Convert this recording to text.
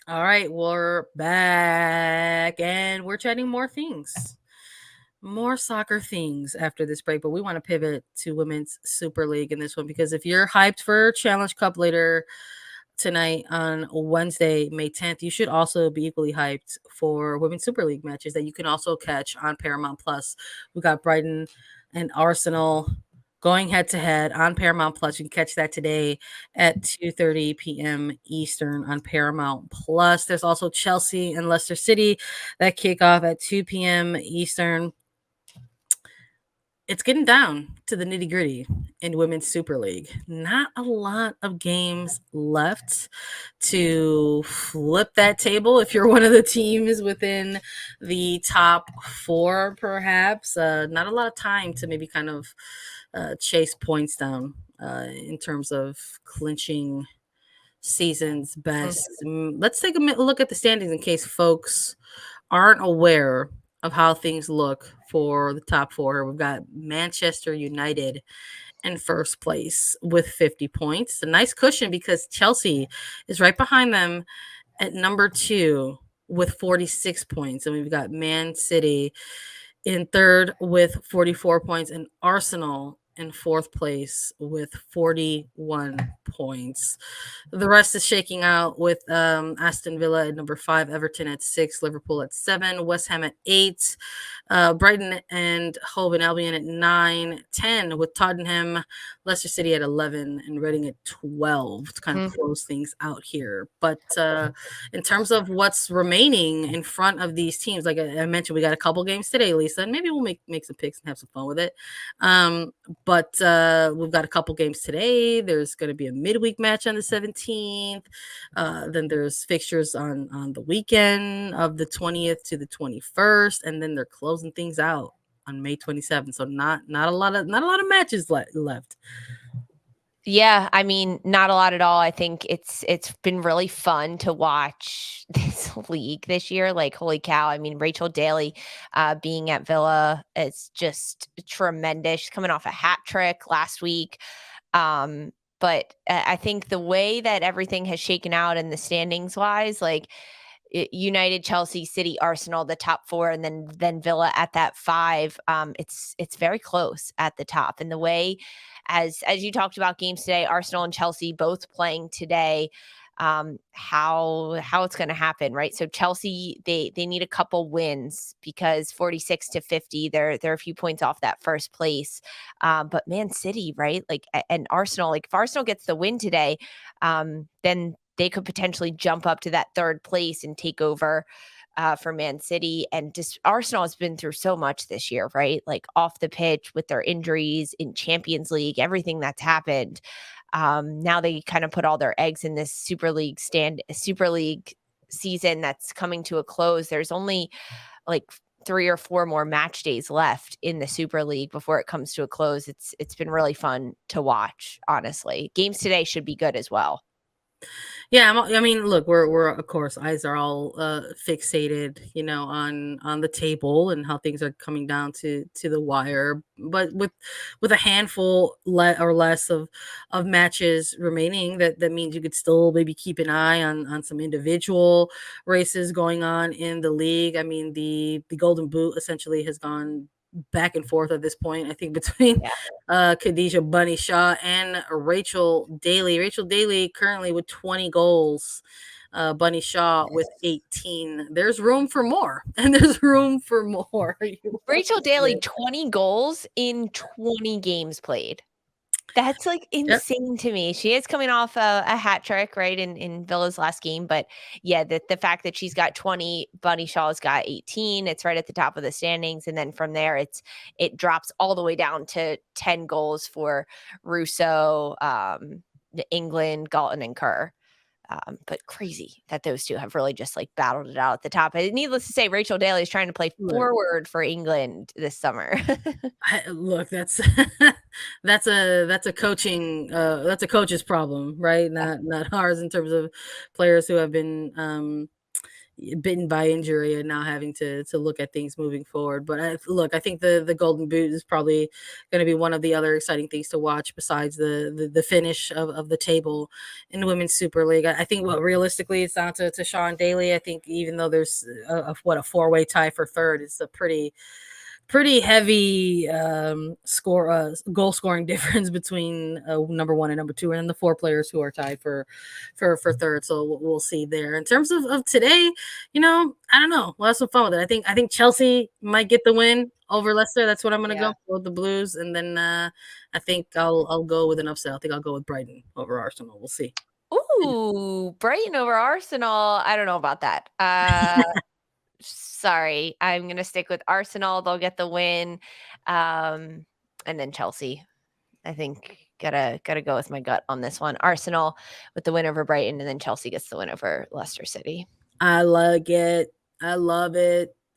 All right, we're back and we're chatting more soccer things after this break, but we want to pivot to Women's Super League in this one because if you're hyped for Challenge Cup later tonight on Wednesday, May 10th, you should also be equally hyped for Women's Super League matches that you can also catch on Paramount Plus. We got Brighton and Arsenal going head to head on Paramount Plus. You can catch that today at 2:30 p.m. Eastern on Paramount Plus. There's also Chelsea and Leicester City that kick off at 2 p.m. Eastern. It's getting down to the nitty gritty in Women's Super League. Not a lot of games left to flip that table if you're one of the teams within the top four, perhaps. Not a lot of time to maybe kind of chase points down in terms of clinching season's best. Let's take a look at the standings in case folks aren't aware of how things look for the top four. We've got Manchester United in first place with 50 points. A nice cushion because Chelsea is right behind them at number 2 with 46 points. And we've got Man City in third with 44 points and Arsenal in fourth place with 41 points. The rest is shaking out with Aston Villa at number 5, Everton at 6, Liverpool at 7, West Ham at 8, Brighton and Hove Albion at 9, 10 with Tottenham, Leicester City at 11, and Reading at 12 to kind of close things out here. But in terms of what's remaining in front of these teams, like I mentioned, we got a couple games today, Lisa, and maybe we'll make some picks and have some fun with it. But we've got a couple games today. There's going to be a midweek match on the 17th. Then there's fixtures on the weekend of the 20th to the 21st, and then they're closing things out on May 27th. So not a lot of matches left. Yeah, I mean, not a lot at all. I think it's been really fun to watch this league this year. Like, holy cow. I mean, Rachel Daly being at Villa is just tremendous. She's coming off a hat trick last week. But I think the way that everything has shaken out in the standings wise, like United, Chelsea, City, Arsenal, the top four, and then Villa at that 5. It's very close at the top. And the way, as you talked about games today, Arsenal and Chelsea both playing today, how it's going to happen, right? So Chelsea, they need a couple wins because 46 to 50, they're a few points off that first place. But Man City, right? Like, and Arsenal, like if Arsenal gets the win today, then they could potentially jump up to that third place and take over for Man City. And just Arsenal has been through so much this year, right? Like off the pitch with their injuries in Champions League, everything that's happened. Now they kind of put all their eggs in this Super League season that's coming to a close. There's only like 3 or 4 more match days left in the Super League before it comes to a close. It's been really fun to watch, honestly. Games today should be good as well. Yeah, I mean, look, we're of course eyes are all fixated, on the table and how things are coming down to the wire. But with a handful or less of matches remaining, that means you could still maybe keep an eye on some individual races going on in the league. I mean, the Golden Boot essentially has gone back and forth at this point, I think, between Khadija Bunny Shaw and Rachel Daly. Rachel Daly currently with 20 goals. Bunny Shaw with 18. There's room for more, and there's room for more. Rachel Daly, 20 goals in 20 games played. That's like insane to me. She is coming off a hat trick, right, in Villa's last game. But yeah, the fact that she's got 20, Bunny Shaw's got 18. It's right at the top of the standings. And then from there, it drops all the way down to 10 goals for Russo, England, Galton, and Kerr. But crazy that those two have really just like battled it out at the top. And needless to say, Rachel Daly is trying to play forward for England this summer. Look, that's a coaching that's a coach's problem, right? Not ours in terms of players who have been bitten by injury and now having to look at things moving forward. But I think the Golden Boot is probably going to be one of the other exciting things to watch besides the finish of the table in the Women's Super League. I think what realistically it's down to Sean Daly. I think even though there's a 4-way tie for third, it's a pretty heavy goal scoring difference between number one and number two, and then the four players who are tied for third. So we'll see there. In terms of today, I don't know. We'll have some fun with it. I think Chelsea might get the win over Leicester. That's what I'm going to Yeah. go with, the Blues, and then I think I'll go with an upset. I think I'll go with Brighton over Arsenal. We'll see. Ooh, Brighton over Arsenal. I don't know about that. Sorry, I'm going to stick with Arsenal. They'll get the win. And then Chelsea. I think gotta go with my gut on this one. Arsenal with the win over Brighton, and then Chelsea gets the win over Leicester City. I like it. I love it.